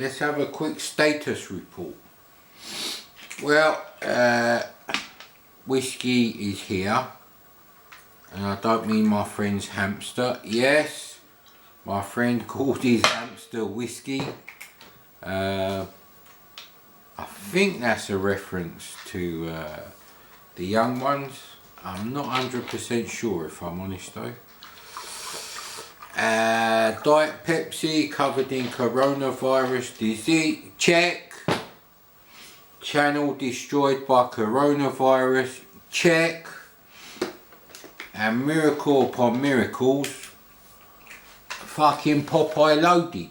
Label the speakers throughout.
Speaker 1: let's have a quick status report. Well, whiskey is here, and I don't mean my friend's hamster. Yes, my friend called his hamster whiskey. I think that's a reference to the young ones. I'm not 100% sure, if I'm honest though. Diet Pepsi covered in coronavirus disease. Check. Channel destroyed by coronavirus. Check. And miracle upon miracles, fucking Popeye loaded.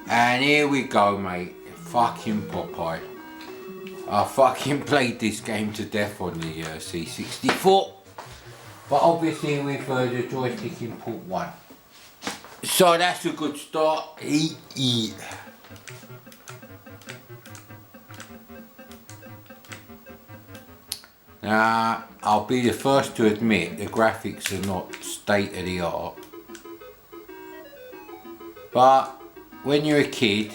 Speaker 1: And here we go, mate. Fucking Popeye. I fucking played this game to death on the C64. But obviously with the joystick in port 1. So that's a good start. Now, I'll be the first to admit the graphics are not state of the art. But when you're a kid,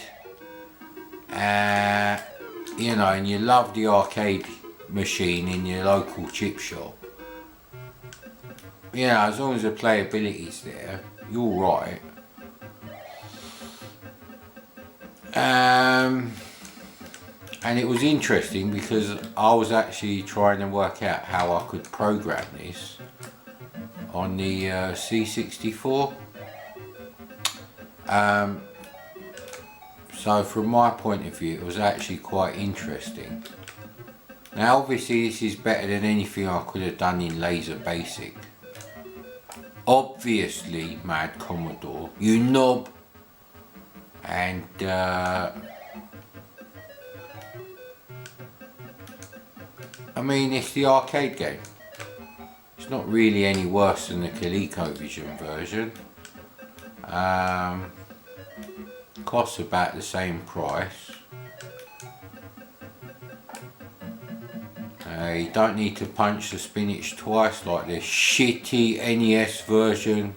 Speaker 1: you know, and you love the arcade machine in your local chip shop, you know, as long as the playability's there, you're right. And it was interesting because I was actually trying to work out how I could program this on the C64. So from my point of view, it was actually quite interesting. Now obviously this is better than anything I could have done in Laser Basic. Obviously, Mad Commodore, you knob. And I mean, it's the arcade game. It's not really any worse than the ColecoVision version. Costs about the same price. You don't need to punch the spinach twice like the shitty NES version.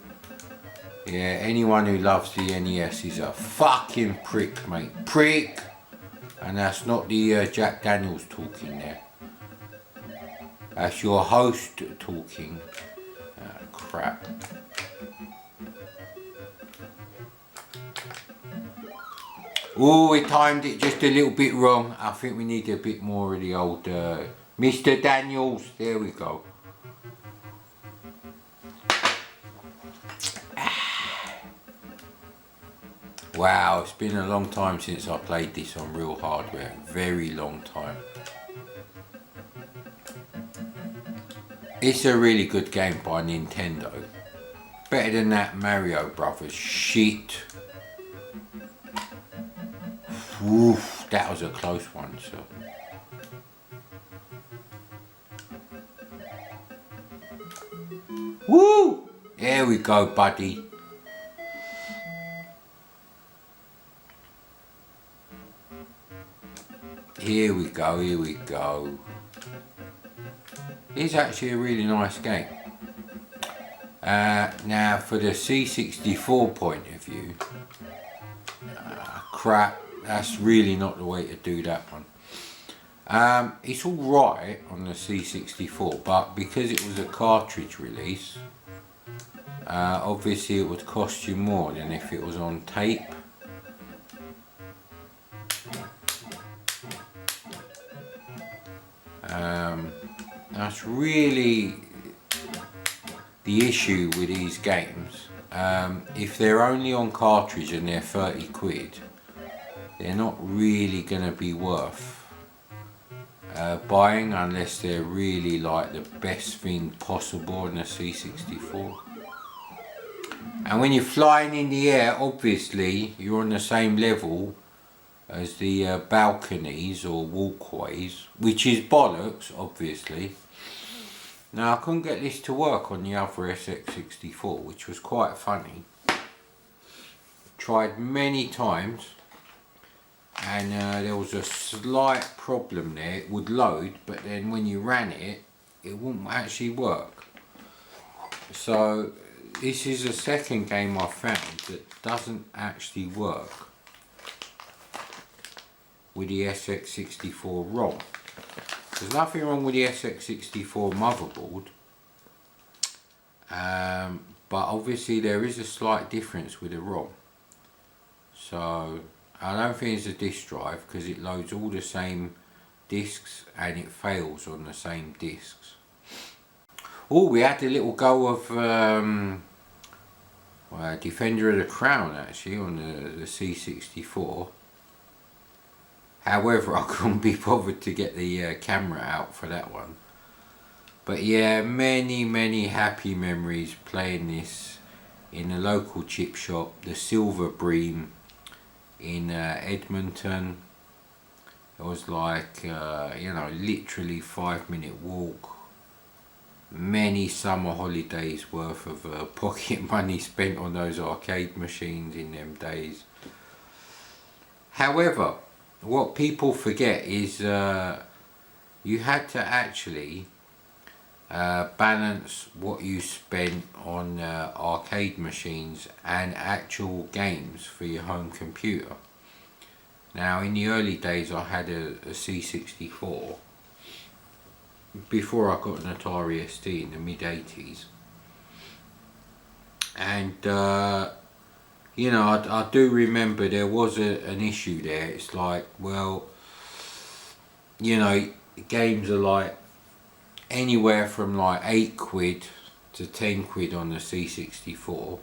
Speaker 1: Yeah, anyone who loves the NES is a fucking prick, mate. Prick! And that's not the Jack Daniels talking there. That's your host talking. Crap. Oh, we timed it just a little bit wrong. I think we need a bit more of the old Mr. Daniels. There we go. Wow, it's been a long time since I played this on real hardware. Very long time. It's a really good game by Nintendo. Better than that Mario Brothers shit. Oof, that was a close one, so. Woo! There we go, buddy. Here we go, here we go. It's actually a really nice game. Now for the C64 point of view, crap, that's really not the way to do that one. It's alright on the C64, but because it was a cartridge release, obviously it would cost you more than if it was on tape. That's really the issue with these games. If they're only on cartridge and they're 30 quid, they're not really going to be worth buying unless they're really like the best thing possible on the C64. And when you're flying in the air, obviously you're on the same level as the balconies or walkways, which is bollocks, obviously. Now I couldn't get this to work on the other SX64, which was quite funny. Tried many times, and there was a slight problem there. It would load, but then when you ran it, it wouldn't actually work. So this is the second game I found that doesn't actually work with the SX64 ROM. There's nothing wrong with the SX64 motherboard, but obviously there is a slight difference with the ROM. So I don't think it's a disk drive, because it loads all the same discs and it fails on the same discs. Oh, we had a little go of Defender of the Crown actually on the C64. However, I couldn't be bothered to get the camera out for that one. But yeah, many happy memories playing this in the local chip shop, the Silver Bream in Edmonton. It was like, you know, literally 5-minute walk. Many summer holidays worth of pocket money spent on those arcade machines in them days. However, what people forget is you had to actually balance what you spent on arcade machines and actual games for your home computer. Now, in the early days I had a C64 before I got an Atari ST in the mid 80s, and you know, I do remember there was an issue there. It's like, well, you know, games are like anywhere from like 8 quid to 10 quid on the C64,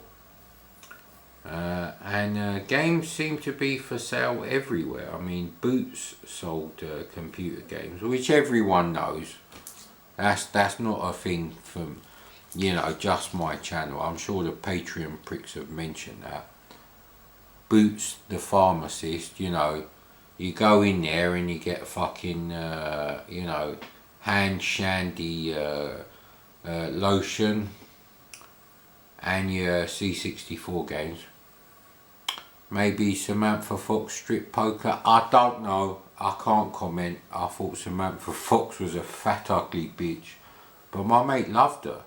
Speaker 1: and games seem to be for sale everywhere. I mean, Boots sold computer games, which everyone knows. That's not a thing from, you know, just my channel. I'm sure the Patreon pricks have mentioned that. Boots the pharmacist, you know, you go in there and you get fucking, you know, hand shandy lotion and your C64 games. Maybe Samantha Fox strip poker, I don't know, I can't comment. I thought Samantha Fox was a fat ugly bitch, but my mate loved her.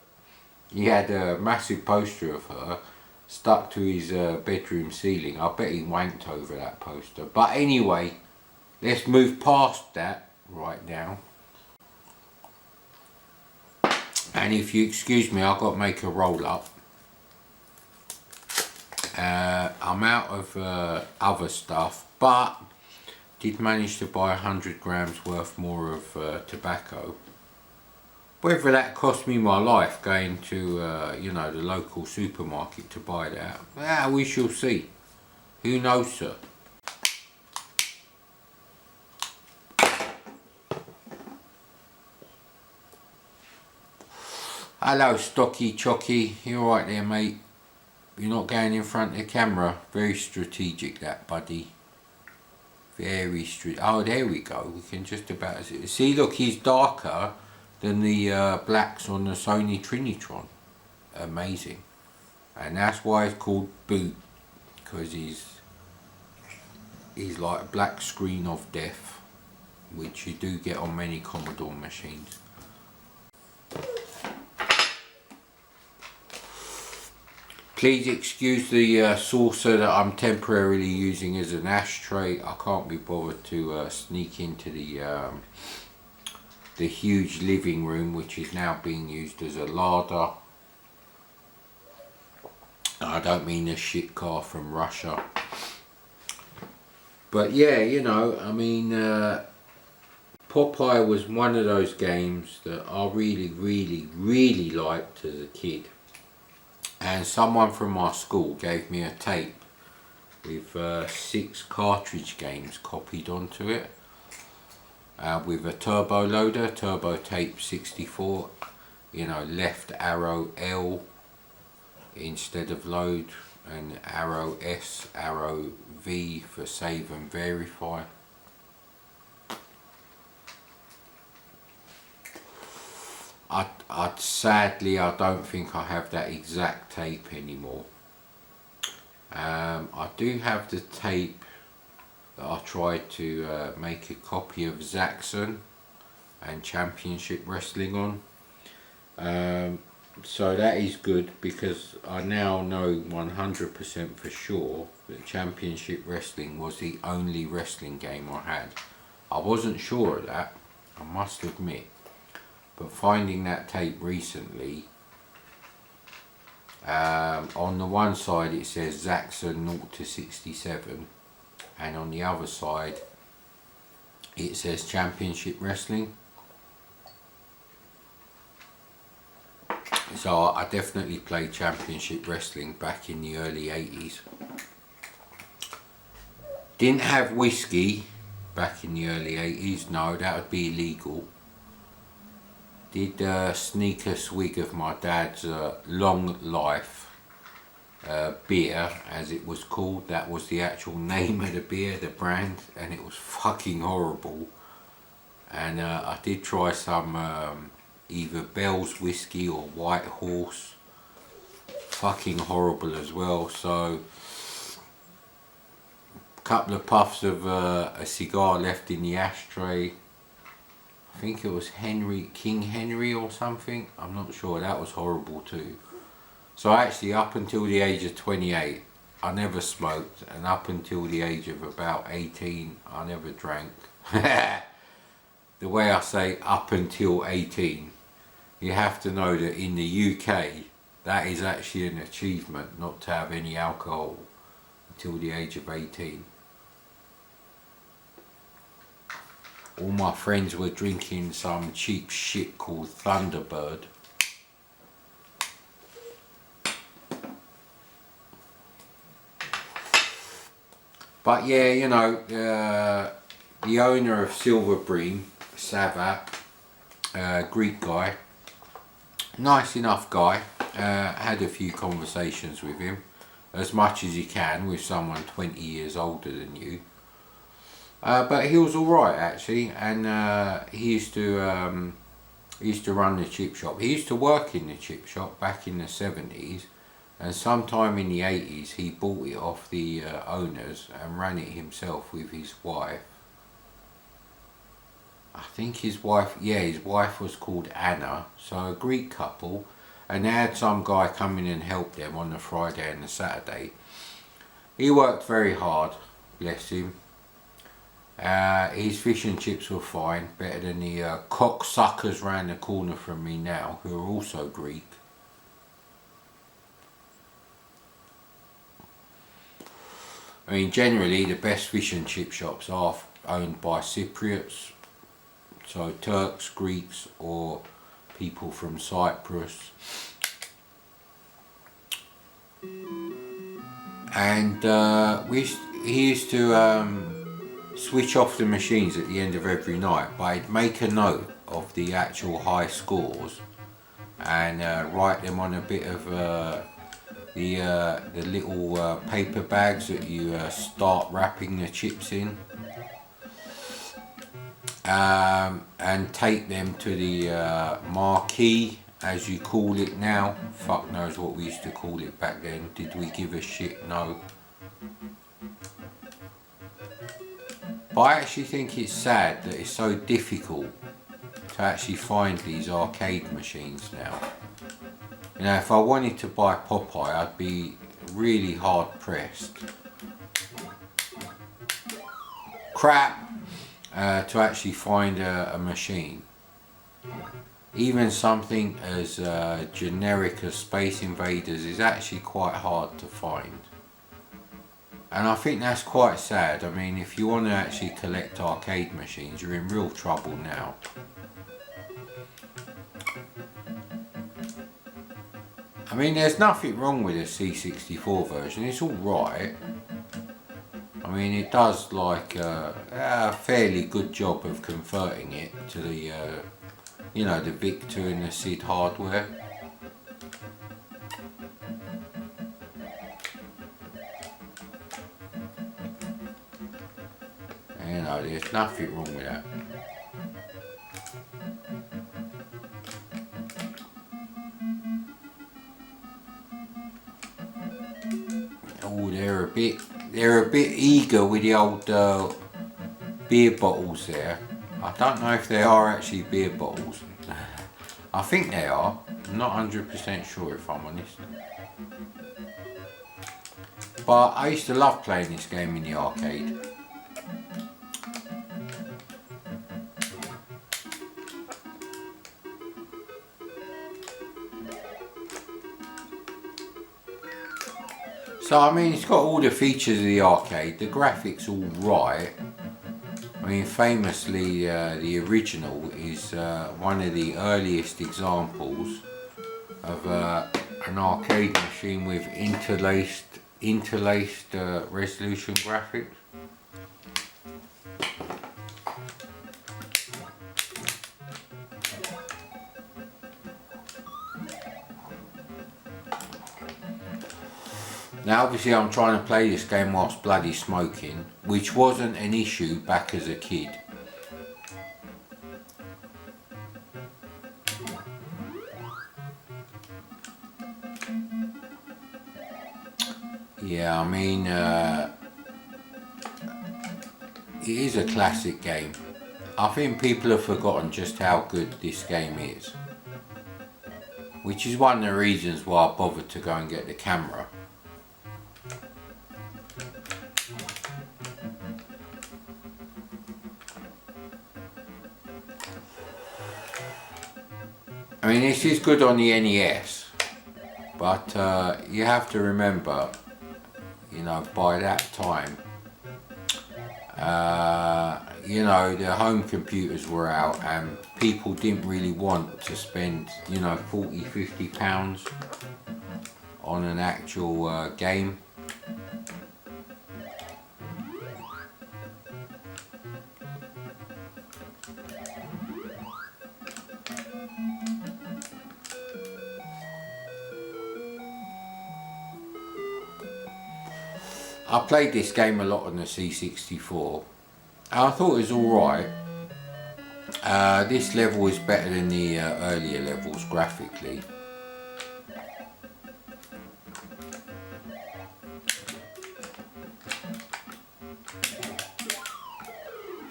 Speaker 1: He had a massive poster of her stuck to his bedroom ceiling. I bet he wanked over that poster. But anyway, let's move past that right now. And if you excuse me, I've got to make a roll up. I'm out of other stuff, but did manage to buy 100 grams worth more of tobacco. Whether that cost me my life going to, you know, the local supermarket to buy that, well, we shall see. Who knows, sir? Hello, Stocky Chocky. You alright there, mate? You're not going in front of the camera. Very strategic, that, buddy. Very strategic. Oh, there we go. We can just about see. Look, he's darker than the blacks on the Sony Trinitron. Amazing. And that's why it's called Boot, because he's like a black screen of death, which you do get on many Commodore machines. Please excuse the saucer that I'm temporarily using as an ashtray. I can't be bothered to sneak into the huge living room, which is now being used as a larder. I don't mean a shit car from Russia. But yeah, you know, I mean, Popeye was one of those games that I really liked as a kid. And someone from my school gave me a tape with 6 cartridge games copied onto it, with a turbo loader, turbo tape 64, you know, left arrow L instead of load, and arrow S, arrow V for save and verify. Sadly, I don't think I have that exact tape anymore. I do have the tape that I tried to make a copy of Zaxxon and Championship Wrestling on. So that is good, because I now know 100% for sure that Championship Wrestling was the only wrestling game I had. I wasn't sure of that, I must admit, but finding that tape recently, on the one side it says Zaxxon 0 to 67, and on the other side it says Championship Wrestling. So I definitely played Championship Wrestling back in the early 80s. Didn't have whiskey back in the early 80s, no, that would be illegal. Did sneak a swig of my dad's Long Life beer, as it was called. That was the actual name of the beer, the brand, and it was fucking horrible. And I did try some either Bell's whiskey or White Horse, fucking horrible as well. So a couple of puffs of a cigar left in the ashtray. I think it was King Henry or something, I'm not sure. That was horrible too. So actually, up until the age of 28 I never smoked, and up until the age of about 18 I never drank. The way I say up until 18, you have to know that in the UK that is actually an achievement, not to have any alcohol until the age of 18. All my friends were drinking some cheap shit called Thunderbird. But yeah, you know, the owner of Silver Bream, Savat, Greek guy, nice enough guy. Had a few conversations with him, as much as you can with someone 20 years older than you. But he was alright actually, and he used to run the chip shop. He used to work in the chip shop back in the 70s, and sometime in the 80s he bought it off the owners and ran it himself with his wife. I think his wife was called Anna, so a Greek couple, and they had some guy come in and help them on the Friday and the Saturday. He worked very hard, bless him. His fish and chips were fine, better than the cocksuckers round the corner from me now, who are also Greek. I mean, generally the best fish and chip shops are owned by Cypriots, so Turks, Greeks, or people from Cyprus. And he used to switch off the machines at the end of every night, but I'd make a note of the actual high scores and write them on a bit of the little paper bags that you start wrapping the chips in, and take them to the marquee, as you call it now. Fuck knows what we used to call it back then. Did we give a shit? No. But I actually think it's sad that it's so difficult to actually find these arcade machines now. You know, if I wanted to buy Popeye, I'd be really hard pressed. Crap! To actually find a machine. Even something as generic as Space Invaders is actually quite hard to find. And I think that's quite sad. I mean, if you want to actually collect arcade machines, you're in real trouble now. I mean, there's nothing wrong with a C64 version, it's alright. I mean, it does like a fairly good job of converting it to the, you know, the Victor and the SID hardware. You know, there's nothing wrong with that. Oh, they're a bit eager with the old beer bottles there. I don't know if they are actually beer bottles. I think they are. I'm not 100% sure if I'm honest. But I used to love playing this game in the arcade. So I mean, it's got all the features of the arcade. The graphics all right. I mean, famously, the original is one of the earliest examples of an arcade machine with interlaced resolution graphics. Now obviously I'm trying to play this game whilst bloody smoking, which wasn't an issue back as a kid. Yeah, I mean, it is a classic game. I think people have forgotten just how good this game is, which is one of the reasons why I bothered to go and get the camera. I mean, this is good on the NES, but you have to remember, you know, by that time, you know, the home computers were out and people didn't really want to spend, you know, 40, 50 pounds on an actual game. I played this game a lot on the C64 and I thought it was alright. This level is better than the earlier levels graphically.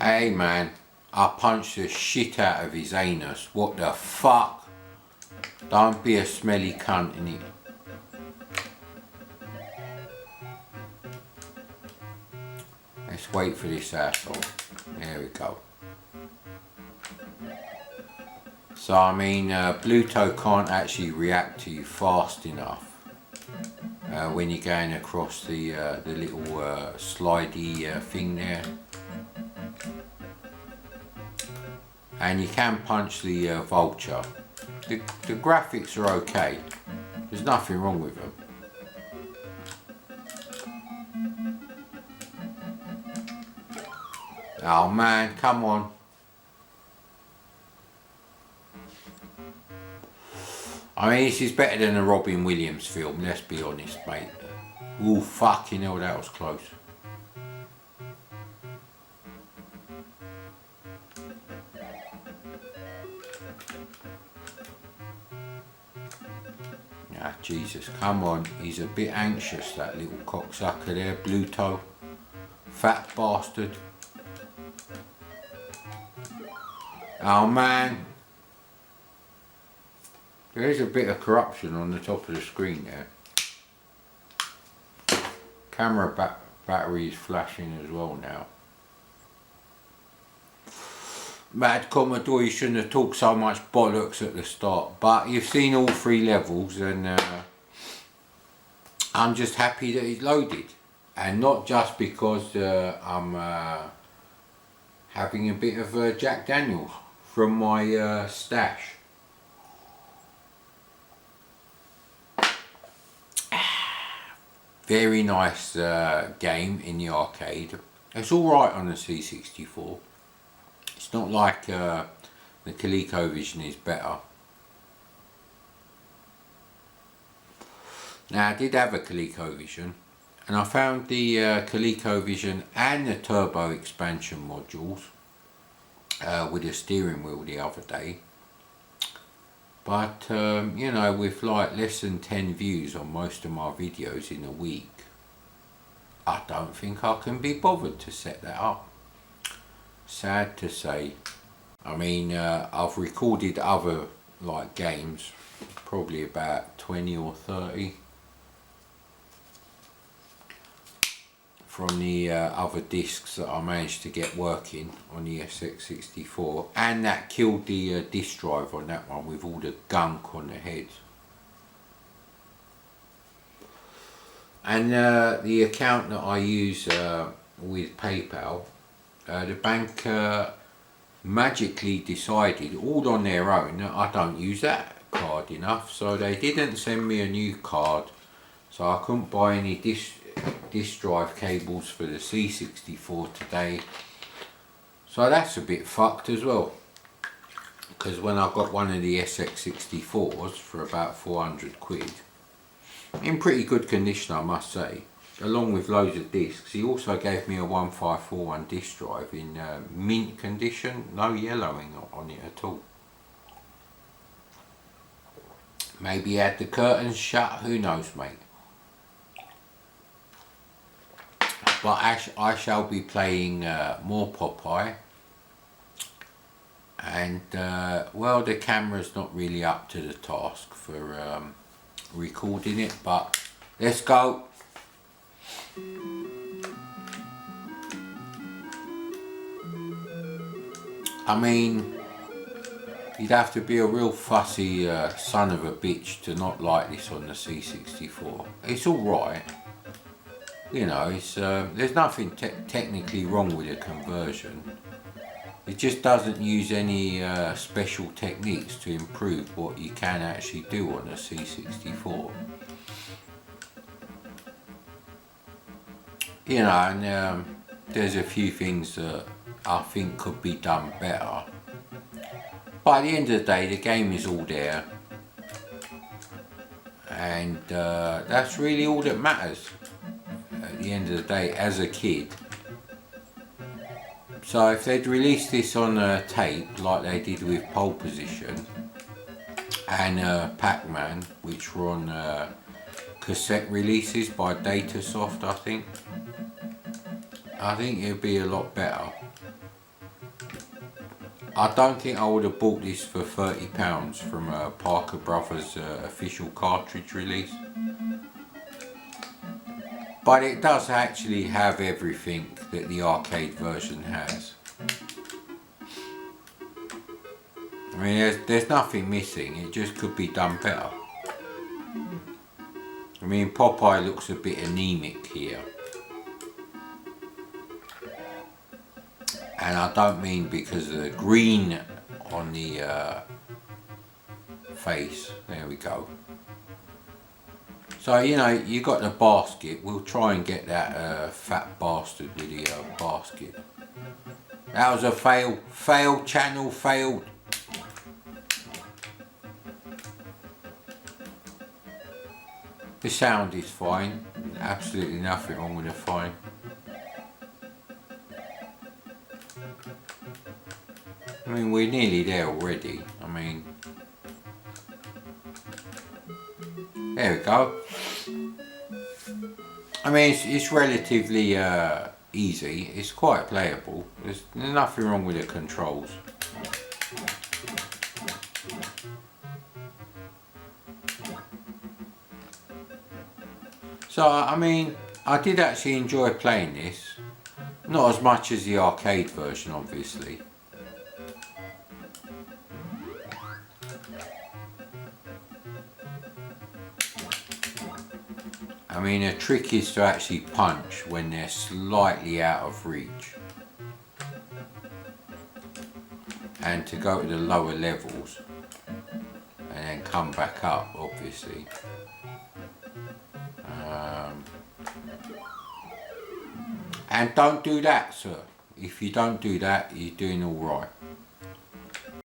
Speaker 1: Hey man, I punched the shit out of his anus. What the fuck? Don't be a smelly cunt, innit? Let's wait for this asshole. There we go. So I mean, Bluto can't actually react to you fast enough when you're going across the little slidey thing there. And you can punch the vulture. The graphics are okay. There's nothing wrong with them. Oh man, come on. I mean, this is better than a Robin Williams film, let's be honest, mate. Ooh, fucking hell, that was close. Ah, Jesus, come on. He's a bit anxious, that little cocksucker there, Bluto. Fat bastard. Oh man, there is a bit of corruption on the top of the screen there. Camera battery is flashing as well now. Mad Commodore, you shouldn't have talked so much bollocks at the start, but you've seen all three levels and I'm just happy that it's loaded, and not just because I'm having a bit of Jack Daniels from my stash. Very nice game in the arcade. It's alright on the C64. It's not like the ColecoVision is better. Now I did have a ColecoVision and I found the ColecoVision and the turbo expansion modules with a steering wheel the other day, but you know, with like less than 10 views on most of my videos in a week, I don't think I can be bothered to set that up. Sad to say. I mean, I've recorded other like games, probably about 20 or 30 from the other discs that I managed to get working on the SX64, and that killed the disk drive on that one with all the gunk on the head. And the account that I use with PayPal, the bank magically decided all on their own that I don't use that card enough, so they didn't send me a new card, so I couldn't buy any disk drive cables for the C64 today. So that's a bit fucked as well, because when I got one of the SX64s for about 400 quid, in pretty good condition I must say, along with loads of discs, he also gave me a 1541 disk drive in mint condition, no yellowing on it at all. Maybe he had the curtains shut, who knows mate. But I shall be playing more Popeye, and well, the camera's not really up to the task for recording it, but let's go. I mean, you'd have to be a real fussy son of a bitch to not like this on the C64. It's alright, you know, it's there's nothing technically wrong with the conversion. It just doesn't use any special techniques to improve what you can actually do on a C64. You know, and there's a few things that I think could be done better. But at the end of the day, the game is all there. And that's really all that matters at the end of the day as a kid. So if they'd released this on a tape like they did with Pole Position and Pac-Man, which were on cassette releases by Datasoft, I think it'd be a lot better. I don't think I would have bought this for £30 from Parker Brothers official cartridge release. But it does actually have everything that the arcade version has. I mean, there's nothing missing, it just could be done better. I mean, Popeye looks a bit anemic here. And I don't mean because of the green on the face. There we go. So, you know, you got the basket. We'll try and get that fat bastard with the basket. That was a fail. Failed channel, failed. The sound is fine. Absolutely nothing wrong with the fine. I mean, we're nearly there already. I mean, there we go. I mean, it's relatively easy. It's quite playable. There's nothing wrong with the controls. So, I mean, I did actually enjoy playing this. Not as much as the arcade version, obviously. I mean, the trick is to actually punch when they're slightly out of reach. And to go to the lower levels. And then come back up, obviously. And don't do that, sir. If you don't do that, you're doing alright.